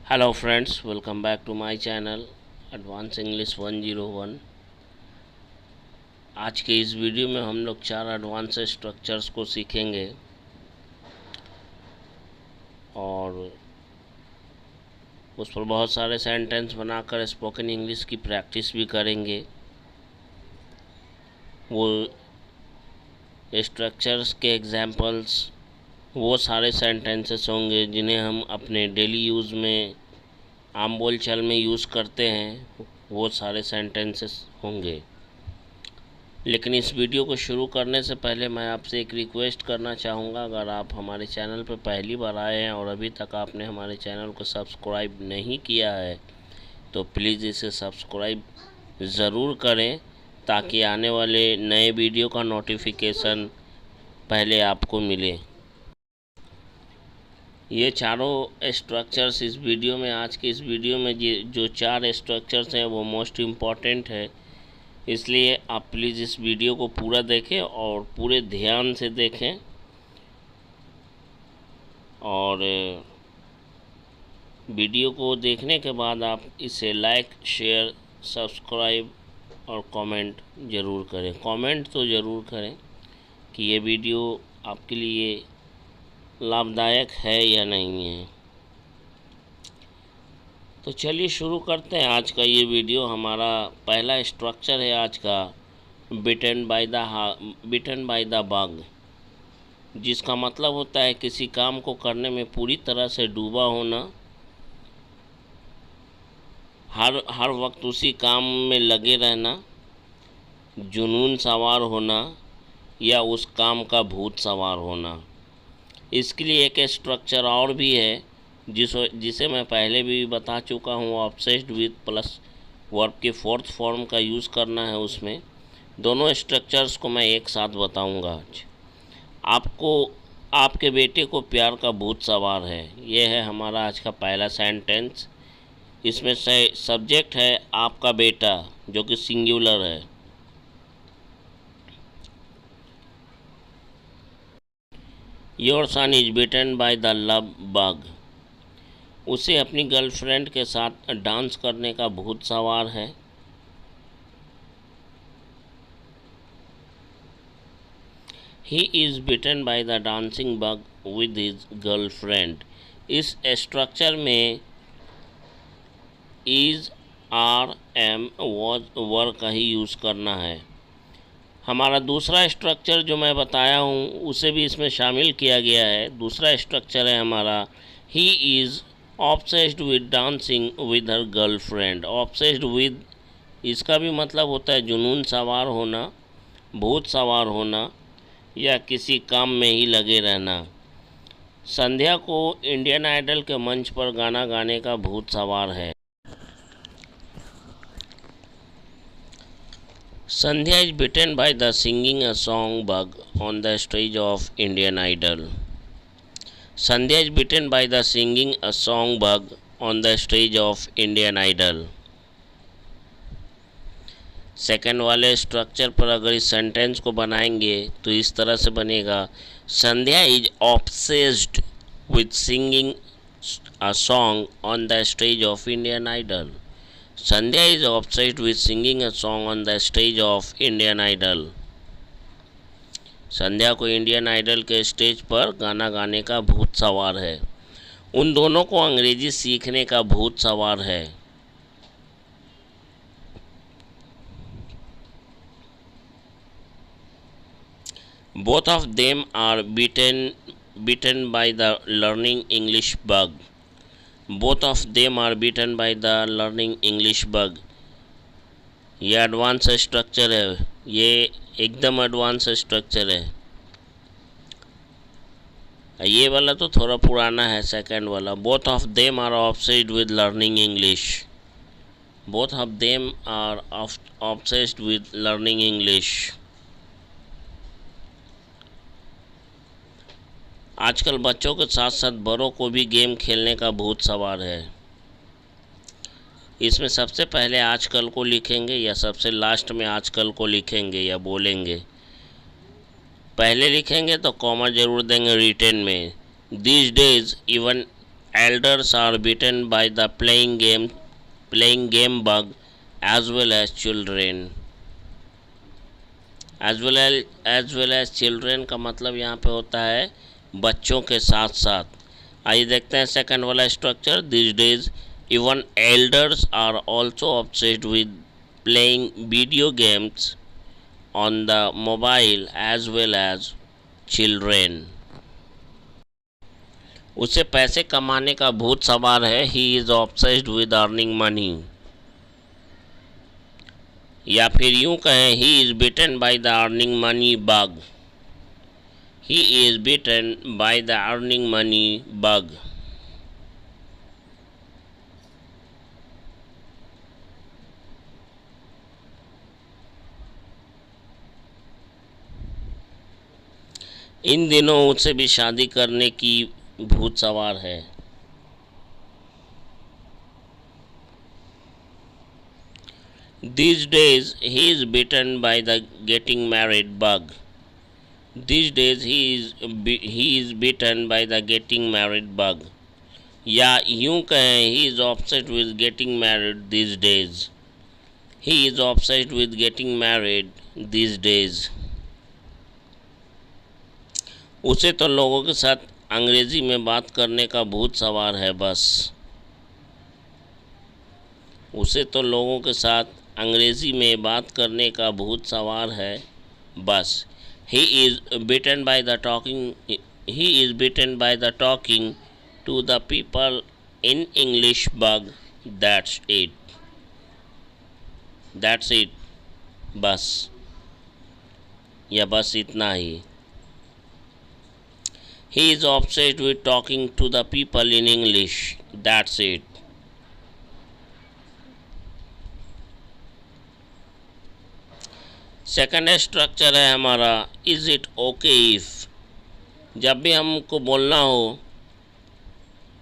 Hello friends, welcome back to my channel advance English 101। आज के इस वीडियो में हम लोग 4 एडवांस स्ट्रक्चर्स को सीखेंगे और उस पर बहुत सारे सेंटेंस बनाकर स्पोकन इंग्लिश की प्रैक्टिस भी करेंगे। वो स्ट्रक्चर्स के एग्जांपल्स, वो सारे सेंटेंसेस होंगे जिन्हें हम अपने डेली यूज़ में आम बोलचाल में यूज़ करते हैं, वो सारे सेंटेंसेस होंगे। लेकिन इस वीडियो को शुरू करने से पहले मैं आपसे एक रिक्वेस्ट करना चाहूँगा। अगर आप हमारे चैनल पर पहली बार आए हैं और अभी तक आपने हमारे चैनल को सब्सक्राइब नहीं किया है तो प्लीज़ इसे सब्सक्राइब ज़रूर करें, ताकि आने वाले नए वीडियो का नोटिफिकेशन पहले आपको मिले। ये चारों स्ट्रक्चर्स इस वीडियो में, आज के इस वीडियो में जो 4 स्ट्रक्चर्स हैं वो मोस्ट इम्पॉर्टेंट है, इसलिए आप प्लीज़ इस वीडियो को पूरा देखें और पूरे ध्यान से देखें। और वीडियो को देखने के बाद आप इसे लाइक, शेयर, सब्सक्राइब और कमेंट ज़रूर करें। कमेंट तो ज़रूर करें कि ये वीडियो आपके लिए लाभदायक है या नहीं है। तो चलिए शुरू करते हैं आज का ये वीडियो। हमारा पहला स्ट्रक्चर है आज का बिटन बाय द बग, जिसका मतलब होता है किसी काम को करने में पूरी तरह से डूबा होना, हर वक्त उसी काम में लगे रहना, जुनून सवार होना या उस काम का भूत सवार होना। इसके लिए एक स्ट्रक्चर और भी है जिसे मैं पहले भी बता चुका हूँ। ऑब्सेस्ड विद प्लस वर्ब के 4th फॉर्म का यूज़ करना है। उसमें दोनों स्ट्रक्चर्स को मैं एक साथ बताऊँगा आज। आपके बेटे को प्यार का भूत सवार है, ये है हमारा आज का पहला सेंटेंस। इसमें से सब्जेक्ट है आपका बेटा, जो कि सिंगुलर है। Your son is bitten by the love bug, उसे अपनी गर्लफ्रेंड के साथ डांस करने का भूत सवार है। He is bitten by the dancing bug with his girlfriend. इस स्ट्रक्चर में is, are, am, was, were का ही यूज़ करना है। हमारा दूसरा स्ट्रक्चर जो मैं बताया हूँ उसे भी इसमें शामिल किया गया है। दूसरा स्ट्रक्चर है हमारा ही is obsessed with dancing with her girlfriend. Obsessed with, इसका भी मतलब होता है जुनून सवार होना, भूत सवार होना या किसी काम में ही लगे रहना। संध्या को इंडियन आइडल के मंच पर गाना गाने का भूत सवार है। संध्या is bitten by the singing a song bug on the stage of Indian Idol. Sandhya is bitten by the singing a song bug on the stage of Indian Idol. Second वाले स्ट्रक्चर पर अगर इस sentence को बनाएंगे तो इस तरह से बनेगा, Sandhya is obsessed with singing a song on the stage of Indian Idol. Sandhya is obsessed with singing a song on the stage of Indian Idol. Sandhya को इंडियन आइडल के स्टेज पर गाना गाने का भूत सवार है। उन दोनों को अंग्रेजी सीखने का भूत सवार है। Both of them are bitten by the learning English bug. Both of them are bitten by the learning English bug. ये एडवांस स्ट्रक्चर है, ये एकदम एडवांस स्ट्रक्चर है। ये वाला तो थोड़ा पुराना है, सेकंड वाला। Both of them are obsessed with learning English. Both of them are obsessed with learning English. आजकल बच्चों के साथ साथ बड़ों को भी गेम खेलने का भूत सवार है। इसमें सबसे पहले आजकल को लिखेंगे या सबसे लास्ट में आजकल को लिखेंगे या बोलेंगे। पहले लिखेंगे तो कॉमा ज़रूर देंगे रिटेन में। These days even elders are bitten by the playing game bug as well as children. as well as children का मतलब यहाँ पे होता है बच्चों के साथ साथ. आइए देखते हैं सेकंड वाला structure. This days even elders are also obsessed with playing video games on the mobile as well as children. उसे पैसे कमाने का भूत सवार है. He is obsessed with earning money. या फिर यूं कहें he is bitten by the earning money bug. He is bitten by the earning money bug. इन दिनों उसे भी शादी करने की भूत सवार है. These days he is bitten by the getting married bug. These days he is bitten by the getting married bug. या यूं कहें he is obsessed with getting married these days. He is obsessed with getting married these days. उसे तो लोगों के साथ अंग्रेजी में बात करने का भूत सवार है बस. उसे तो लोगों के साथ अंग्रेजी में बात करने का भूत सवार है बस. He is bitten by the talking to the people in English bug. That's it. बस या बस इतना ही. He is obsessed with talking to the people in English. That's it. Second structure है हमारा इज़ इट ओके इफ़. जब भी हमको बोलना हो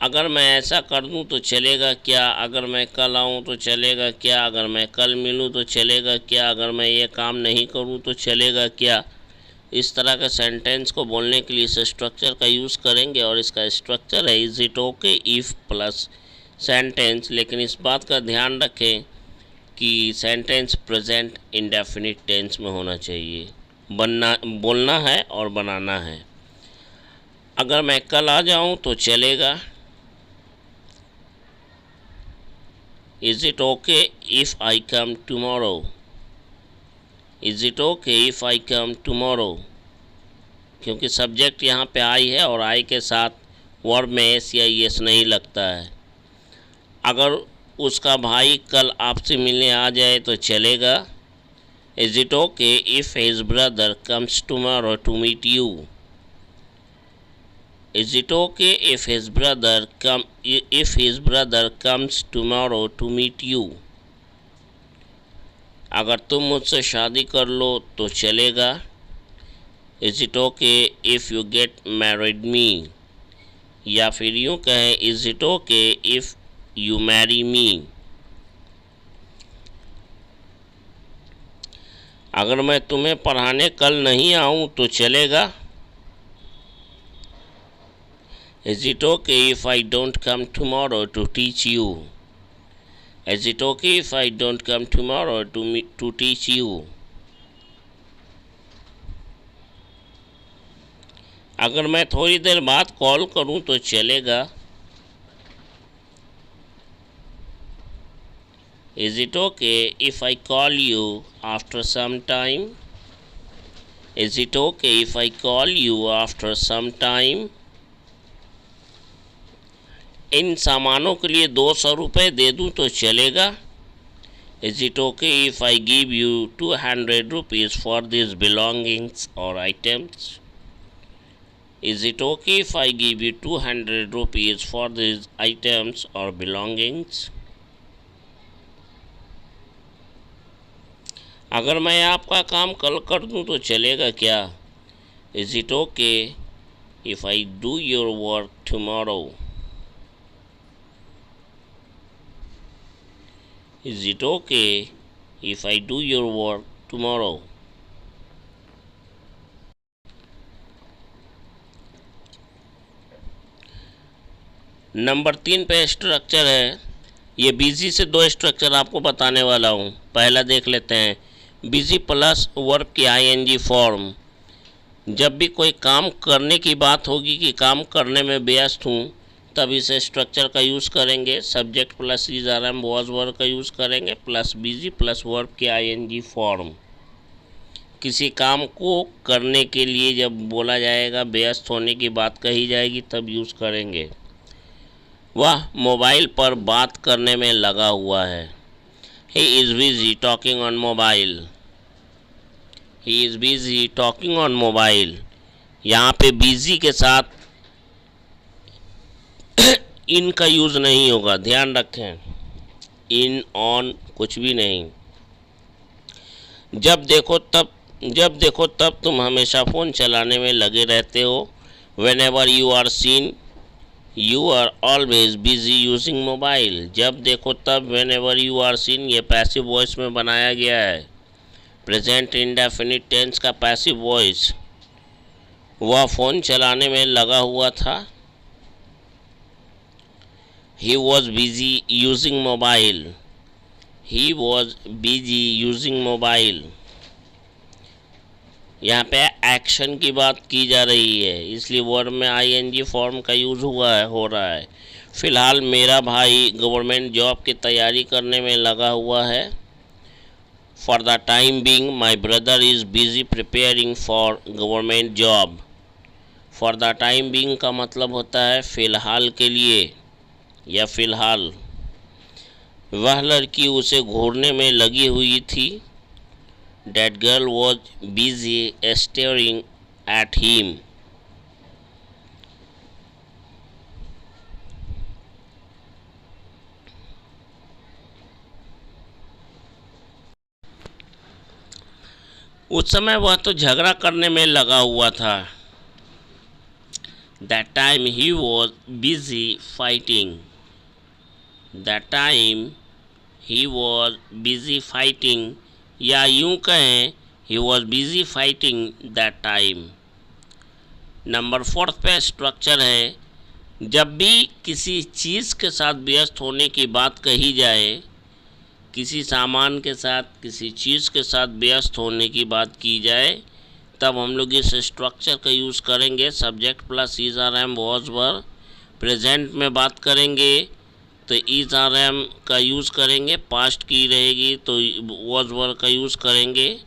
अगर मैं ऐसा कर दूं तो चलेगा क्या, अगर मैं कल आऊं तो चलेगा क्या, अगर मैं कल मिलूं तो चलेगा क्या, अगर मैं ये काम नहीं करूं तो चलेगा क्या. इस तरह का सेंटेंस को बोलने के लिए इस स्ट्रक्चर का यूज़ करेंगे और इसका स्ट्रक्चर है is it okay if plus sentence. लेकिन इस बात का ध्यान रखें कि सेंटेंस प्रेजेंट इंडेफिनिट टेंस में होना चाहिए. बोलना है और बनाना है. अगर मैं कल आ जाऊं तो चलेगा. Is it okay if I come tomorrow. Is it okay if I come tomorrow. क्योंकि सब्जेक्ट यहाँ पे आई है और आई के साथ वर्ब में एस या यस नहीं लगता है. अगर उसका भाई कल आपसे मिलने आ जाए तो चलेगा. Is it okay if his brother comes tomorrow to meet you. Is it okay if his brother comes tomorrow to meet you. अगर तुम मुझसे शादी कर लो तो चलेगा. Is it okay if you get married me. या फिर यूँ कहें is it okay if you marry me. अगर मैं तुम्हें पढ़ाने कल नहीं आऊँ तो चलेगा. Is it okay if I don't come tomorrow to teach you. Is it okay if I don't come tomorrow to teach you? अगर मैं थोड़ी देर बाद कॉल करूं तो चलेगा. Is it okay if I call you after some time? Is it okay if I call you after some time? इन सामानों के लिए 200 रुपये दे दूँ तो चलेगा. Is it okay if I give you 200 rupees for this belongings और items. Is it okay if I give you 200 rupees for this items और belongings. अगर मैं आपका काम कल कर दूँ तो चलेगा क्या. Is it okay if I do your work tomorrow. Is it okay if I do your work tomorrow? Number 3 पे स्ट्रक्चर है। ये बिजी से 2 स्ट्रक्चर आपको बताने वाला हूँ। पहला देख लेते हैं, बिजी प्लस वर्ब की आईएनजी फॉर्म। जब भी कोई काम करने की बात होगी कि काम करने में व्यस्त हूँ, तब इस स्ट्रक्चर का यूज़ करेंगे। Subject plus is are am was verb का यूज़ करेंगे, प्लस बिजी प्लस वर्ब की आईएनजी फॉर्म। किसी काम को करने के लिए जब बोला जाएगा, व्यस्त होने की बात कही जाएगी, तब यूज़ करेंगे। वह मोबाइल पर बात करने में लगा हुआ है। He is busy talking on mobile. He is busy talking on mobile. यहाँ पे बिजी के साथ इन का यूज़ नहीं होगा, ध्यान रखें। इन ऑन कुछ भी नहीं। जब देखो तब तुम हमेशा फ़ोन चलाने में लगे रहते हो। Whenever you are seen you are always busy using mobile. जब देखो तब, whenever you are seen, ये पैसिव वॉइस में बनाया गया है। प्रेजेंट इंडेफिनिट टेंस का पैसिव वॉइस। वह फ़ोन चलाने में लगा हुआ था। He was busy using mobile. He was busy using mobile. यहाँ पे एक्शन की बात की जा रही है, इसलिए वर्ब में आईएनजी फॉर्म का यूज़ हो रहा है। फ़िलहाल मेरा भाई गवर्नमेंट जॉब की तैयारी करने में लगा हुआ है। For the time being my brother is busy preparing for government job. For the time being का मतलब होता है फ़िलहाल के लिए या फ़िलहाल। वह लड़की उसे घूरने में लगी हुई थी। That girl was busy staring at him. उस समय वह तो झगड़ा करने में लगा हुआ था। That time he was busy fighting. That time he was busy fighting, या यूं कहें he was busy fighting that time. Number 4 पे स्ट्रक्चर है, जब भी किसी चीज़ के साथ व्यस्त होने की बात कही जाए, किसी सामान के साथ, किसी चीज़ के साथ व्यस्त होने की बात की जाए, तब हम लोग इस स्ट्रक्चर का यूज़ करेंगे। Subject plus is are am was verb. Present में बात करेंगे तो इज आर एम का यूज़ करेंगे, पास्ट की रहेगी तो वॉज वर्ब का यूज़ करेंगे।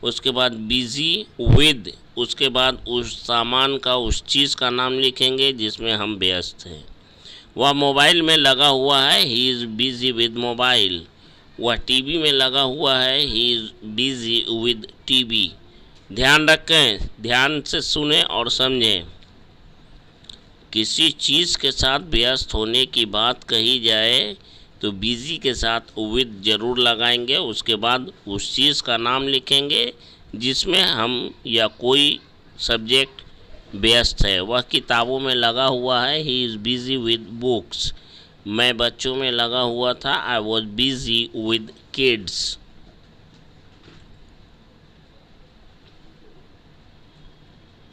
उसके बाद बिज़ी विद, उसके बाद उस सामान का, उस चीज़ का नाम लिखेंगे जिसमें हम व्यस्त हैं। वह मोबाइल में लगा हुआ है, he is busy with mobile. वह टीवी में लगा हुआ है, he is busy with TV. ध्यान रखें, ध्यान से सुने और समझें। किसी चीज़ के साथ व्यस्त होने की बात कही जाए तो बिज़ी के साथ विद ज़रूर लगाएंगे। उसके बाद उस चीज़ का नाम लिखेंगे जिसमें हम या कोई सब्जेक्ट व्यस्त है। वह किताबों में लगा हुआ है, he is busy with books. मैं बच्चों में लगा हुआ था, I was busy with kids.